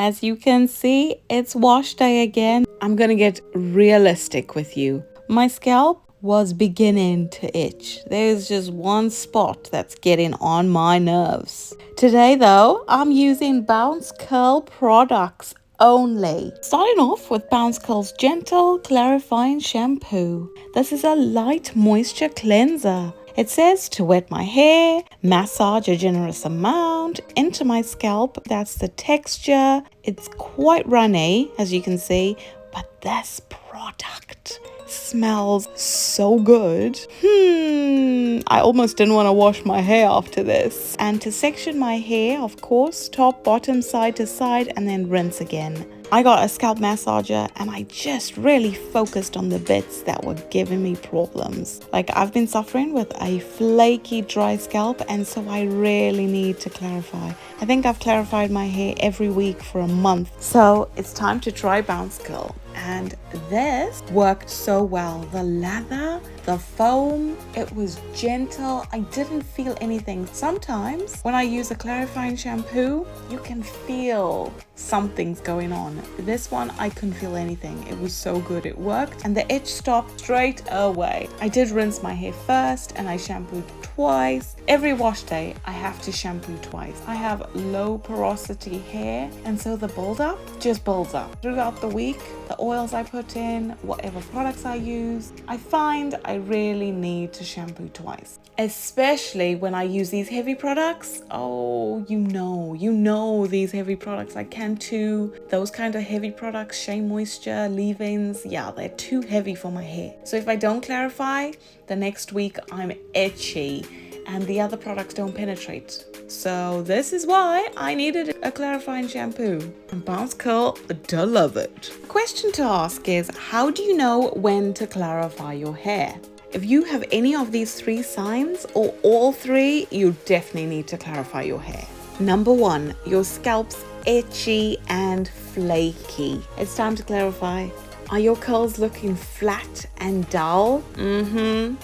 As you can see, it's wash day again. I'm gonna get realistic with you. My scalp was beginning to itch. There's just one spot that's getting on my nerves. Today though, I'm using Bounce Curl products only. Starting off with Bounce Curl's Gentle Clarifying Shampoo. This is a light moisture cleanser. It says to wet my hair, massage a generous amount into my scalp. That's the texture. It's quite runny, as you can see, but this product smells so good. I almost didn't want to wash my hair after this. And to section my hair, of course, top, bottom, side to side, and then rinse again. I got a scalp massager and I just really focused on the bits that were giving me problems. Like, I've been suffering with a flaky dry scalp, and so I really need to clarify. I think I've clarified my hair every week for a month. So it's time to try Bounce Curl. And this worked so well. The lather, the foam, it was gentle. I didn't feel anything. Sometimes when I use a clarifying shampoo, you can feel something's going on. This one, I couldn't feel anything. It was so good. It worked and the itch stopped straight away. I did rinse my hair first and I shampooed twice. Every wash day, I have to shampoo twice. I have low porosity hair, and so the buildup just builds up. Throughout the week, the oils I put in, whatever products I use, I find I really need to shampoo twice. Especially when I use these heavy products. Oh, you know these heavy products like Cantu, those kind of heavy products, Shea Moisture, leave-ins, yeah, they're too heavy for my hair. So if I don't clarify, the next week I'm itchy and the other products don't penetrate. So this is why I needed a clarifying shampoo. And Bounce Curl, I love it. The question to ask is, how do you know when to clarify your hair? If you have any of these three signs or all three, you definitely need to clarify your hair. Number one, your scalp's itchy and flaky. It's time to clarify. Are your curls looking flat and dull?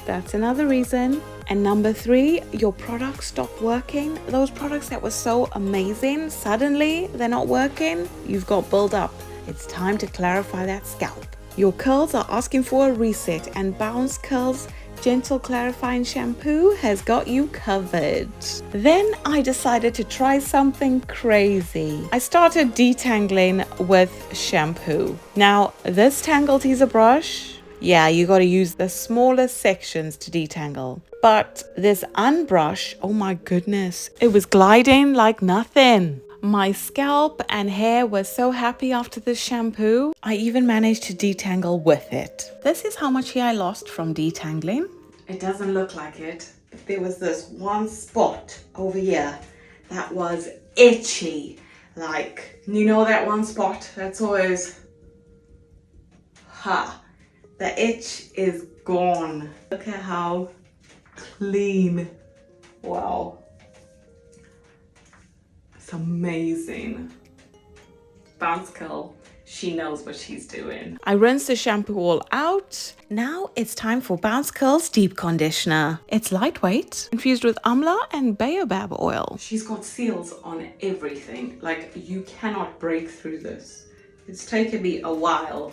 That's another reason. And number three, your products stopped working. Those products that were so amazing, suddenly they're not working. You've got build up. It's time to clarify that scalp. Your curls are asking for a reset, and Bounce Curl's Gentle Clarifying Shampoo has got you covered. Then I decided to try something crazy. I started detangling with shampoo. Now, this Tangle Teezer brush, yeah, you got to use the smallest sections to detangle. But this Unbrush, oh my goodness, it was gliding like nothing. My scalp and hair were so happy after this shampoo. I even managed to detangle with it. This is how much hair I lost from detangling. It doesn't look like it. There was this one spot over here that was itchy. Like, you know that one spot that's always, the itch is gone. Look at how clean. Wow. It's amazing. Bounce Curl, she knows what she's doing. I rinsed the shampoo all out. Now it's time for Bounce Curl's deep conditioner. It's lightweight, infused with Alma and Baobab Oil. She's got seals on everything. Like, you cannot break through this. It's taken me a while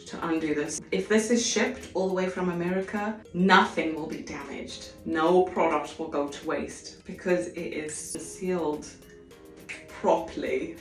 to undo this. If this is shipped all the way from America, nothing will be damaged. No product will go to waste because it is sealed properly.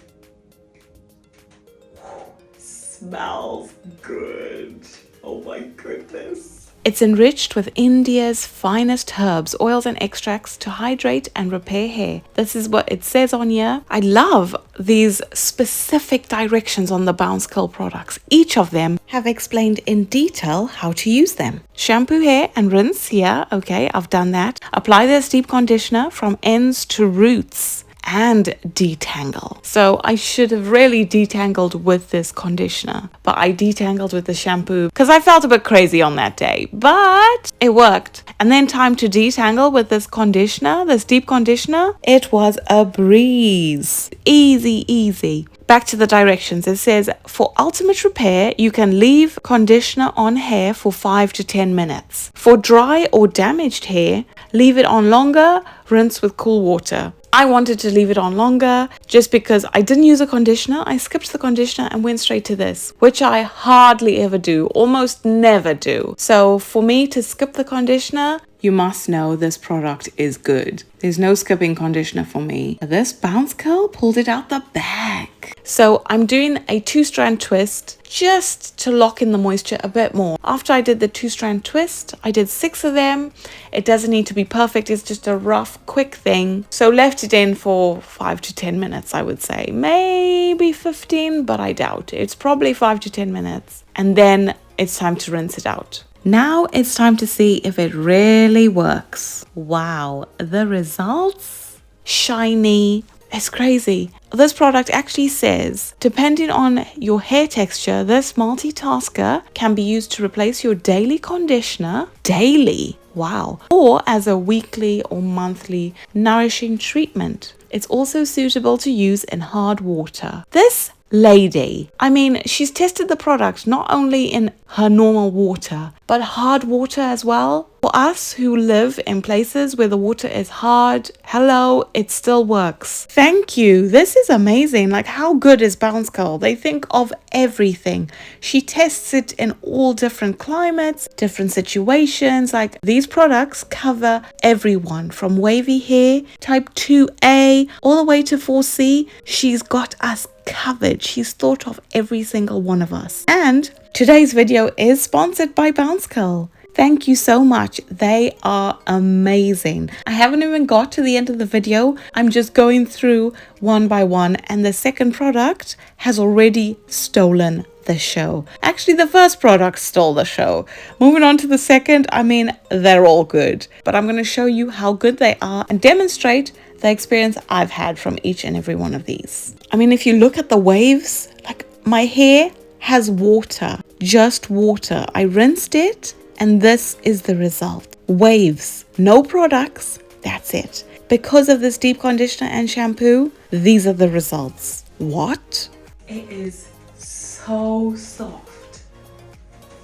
Smells good. Oh my goodness. It's enriched with India's finest herbs, oils and extracts to hydrate and repair hair. This is what it says on here. I love these specific directions on the Bounce Curl products. Each of them have explained in detail how to use them. Shampoo hair and rinse. Yeah, okay, I've done that. Apply this deep conditioner from ends to roots and detangle. So I should have really detangled with this conditioner, but I detangled with the shampoo because I felt a bit crazy on that day, but it worked. And then time to detangle with this conditioner, this deep conditioner. It was a breeze. Easy. back to the directions. It says, for ultimate repair, you can leave conditioner on hair for 5 to 10 minutes. For dry or damaged hair, leave it on longer, rinse with cool water. I wanted to leave it on longer just because I didn't use a conditioner. I skipped the conditioner and went straight to this, which I hardly ever do, almost never do. So for me to skip the conditioner, you must know this product is good. There's no skipping conditioner for me. This Bounce Curl pulled it out the bag. So I'm doing a 2-strand twist just to lock in the moisture a bit more. After I did the 2-strand twist, I did 6 of them. It doesn't need to be perfect. It's just a rough, quick thing. So left it in for 5 to 10 minutes, I would say. Maybe 15, but I doubt it. It's probably 5 to 10 minutes. And then it's time to rinse it out. Now it's time to see if it really works. Wow, the results? Shiny. It's crazy. This product actually says, depending on your hair texture, this multitasker can be used to replace your daily conditioner. Daily? Wow. Or as a weekly or monthly nourishing treatment. It's also suitable to use in hard water. This lady, I mean, she's tested the product not only in her normal water, but hard water as well. For us who live in places where the water is hard, hello, it still works. Thank you. This is amazing. Like, how good is Bounce Curl? They think of everything. She tests it in all different climates, different situations. Like, these products cover everyone from wavy hair, type 2A, all the way to 4C. She's got us covered. She's thought of every single one of us. And today's video is sponsored by Bounce Curl. Thank you so much. They are amazing. I haven't even got to the end of the video. I'm just going through one by one, and the second product has already stolen the show. Actually, the first product stole the show. Moving on to the second, I mean, they're all good, but I'm going to show you how good they are and demonstrate the experience I've had from each and every one of these. I mean, if you look at the waves, like, my hair has water, just water. I rinsed it, and this is the result. Waves, no products, that's it. Because of this deep conditioner and shampoo, these are the results. What? It is so soft.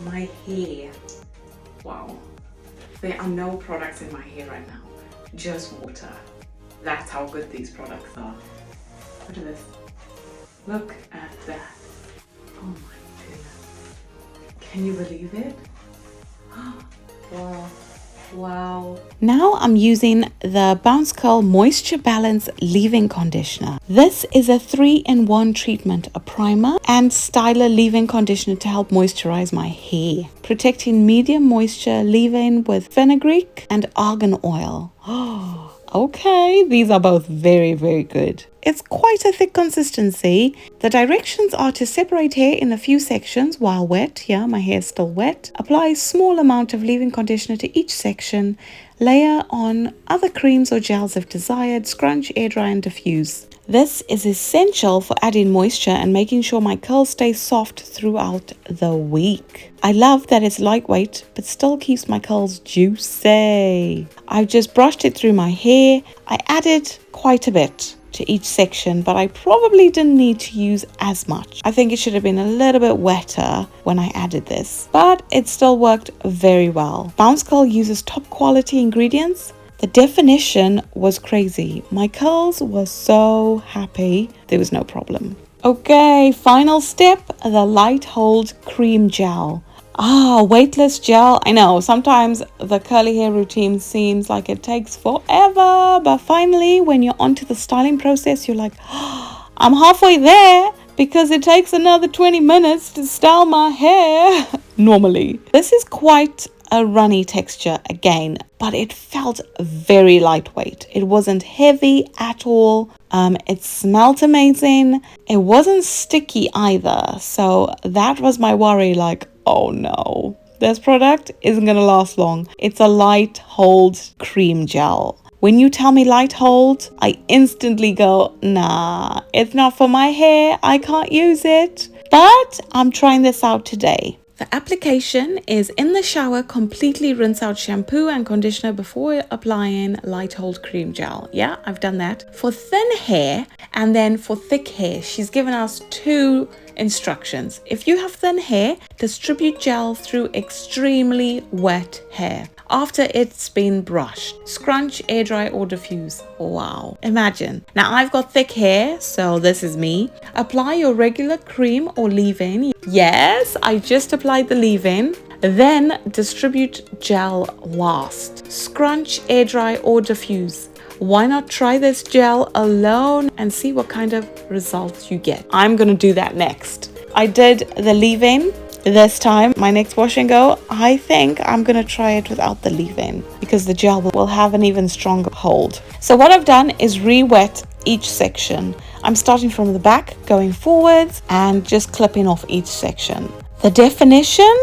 My hair. Wow. There are no products in my hair right now. Just water. That's how good these products are. Look at this. Look at that. Oh my goodness. Can you believe it? Wow. Wow. Now I'm using the Bounce Curl Moisture Balance Leave-In Conditioner. This is a 3-in-1 treatment, a primer and styler leave-in conditioner to help moisturize my hair, protecting medium moisture leave-in with fenugreek and argan oil. Oh, okay, these are both very, very good. It's quite a thick consistency. The directions are to separate hair in a few sections while wet. Yeah, my hair is still wet. Apply a small amount of leave-in conditioner to each section. Layer on other creams or gels if desired. Scrunch, air dry and diffuse. This is essential for adding moisture and making sure my curls stay soft throughout the week. I love that it's lightweight but still keeps my curls juicy. I've just brushed it through my hair. I added quite a bit to each section, but I probably didn't need to use as much. I think it should have been a little bit wetter when I added this, but it still worked very well. Bounce Curl uses top quality ingredients. The definition was crazy. My curls were so happy. There was no problem. Okay, final step, the Light Hold Cream Gel. Weightless gel. I know sometimes the curly hair routine seems like it takes forever, but finally when you're onto the styling process, you're like, I'm halfway there because it takes another 20 minutes to style my hair. Normally. This is quite a runny texture again, but it felt very lightweight. It wasn't heavy at all. It smelled amazing. It wasn't sticky either. So that was my worry, like, oh no, this product isn't gonna last long. It's a light hold cream gel. When you tell me light hold, I instantly go, nah, it's not for my hair. I can't use it. But I'm trying this out today. The application is in the shower, completely rinse out shampoo and conditioner before applying light hold cream gel. Yeah, I've done that. For thin hair and then for thick hair, she's given us 2 instructions. If you have thin hair, distribute gel through extremely wet hair. After it's been brushed, scrunch, air dry or diffuse. Wow, imagine. Now I've got thick hair, so this is me. Apply your regular cream or leave-in. Yes, I just applied the leave-in. Then distribute gel last. Scrunch, air dry or diffuse. Why not try this gel alone and see what kind of results you get? I'm gonna do that next. I did the leave-in. This time, my next wash and go, I think I'm gonna try it without the leave-in because the gel will have an even stronger hold. So what I've done is re-wet each section. I'm starting from the back, going forwards and just clipping off each section. The definition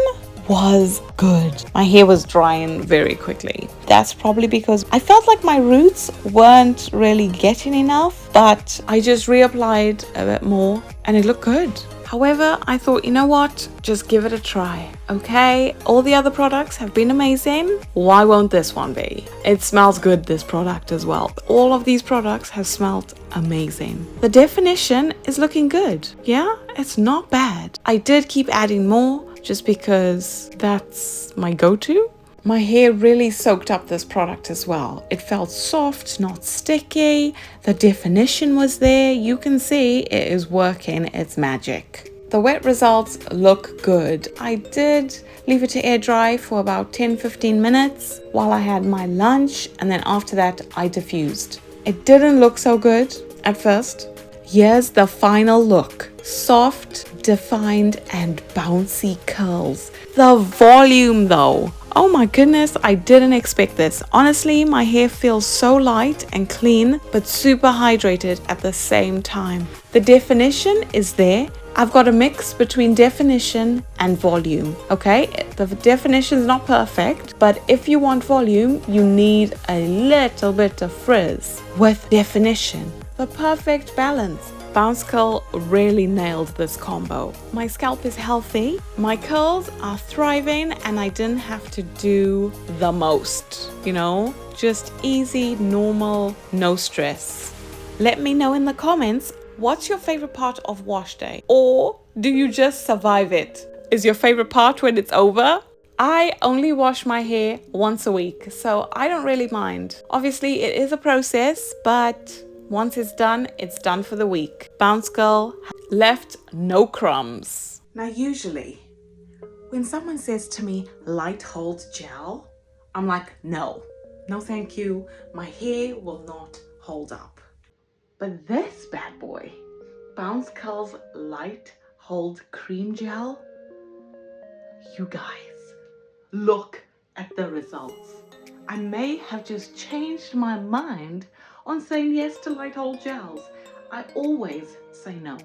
was good. My hair was drying very quickly. That's probably because I felt like my roots weren't really getting enough, but I just reapplied a bit more and it looked good. However, I thought, you know what? Just give it a try, okay? All the other products have been amazing. Why won't this one be? It smells good, this product as well. All of these products have smelled amazing. The definition is looking good. Yeah, it's not bad. I did keep adding more just because that's my go-to. My hair really soaked up this product as well. It felt soft, not sticky. The definition was there. You can see it is working its magic. The wet results look good. I did leave it to air dry for about 10-15 minutes while I had my lunch, and then after that I diffused. It didn't look so good at first. Here's the final look. Soft, defined, and bouncy curls. The volume though. Oh my goodness, I didn't expect this. Honestly, my hair feels so light and clean, but super hydrated at the same time. The definition is there. I've got a mix between definition and volume, okay? The definition is not perfect, but if you want volume, you need a little bit of frizz with definition. The perfect balance. Bounce Curl really nailed this combo. My scalp is healthy, my curls are thriving, and I didn't have to do the most, you know? Just easy, normal, no stress. Let me know in the comments, what's your favorite part of wash day? Or do you just survive it? Is your favorite part when it's over? I only wash my hair once a week, so I don't really mind. Obviously, it is a process, but once it's done for the week. Bounce Curl left no crumbs. Now usually, when someone says to me, light hold gel, I'm like, no thank you. My hair will not hold up. But this bad boy, Bounce Curl's light hold cream gel, you guys, look at the results. I may have just changed my mind on saying yes to light hold gels. I always say no.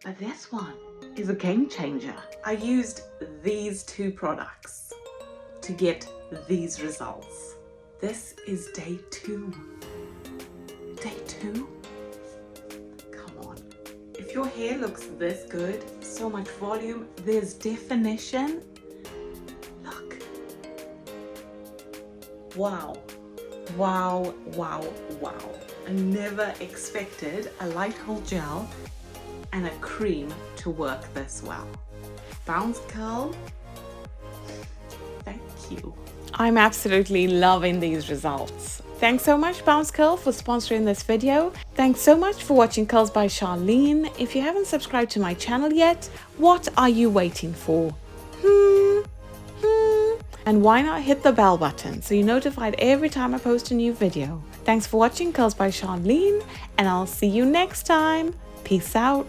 But this one is a game changer. I used these 2 products to get these results. This is day 2. Day 2? Come on. If your hair looks this good, so much volume, there's definition. Look. Wow. Wow, wow, wow. I never expected a light hold gel and a cream to work this well. Bounce Curl, thank you. I'm absolutely loving these results. Thanks so much, Bounce Curl, for sponsoring this video. Thanks so much for watching Curls by Sharlene. If you haven't subscribed to my channel yet, what are you waiting for? And why not hit the bell button so you're notified every time I post a new video. Thanks for watching Curls by Sharlene, and I'll see you next time. Peace out.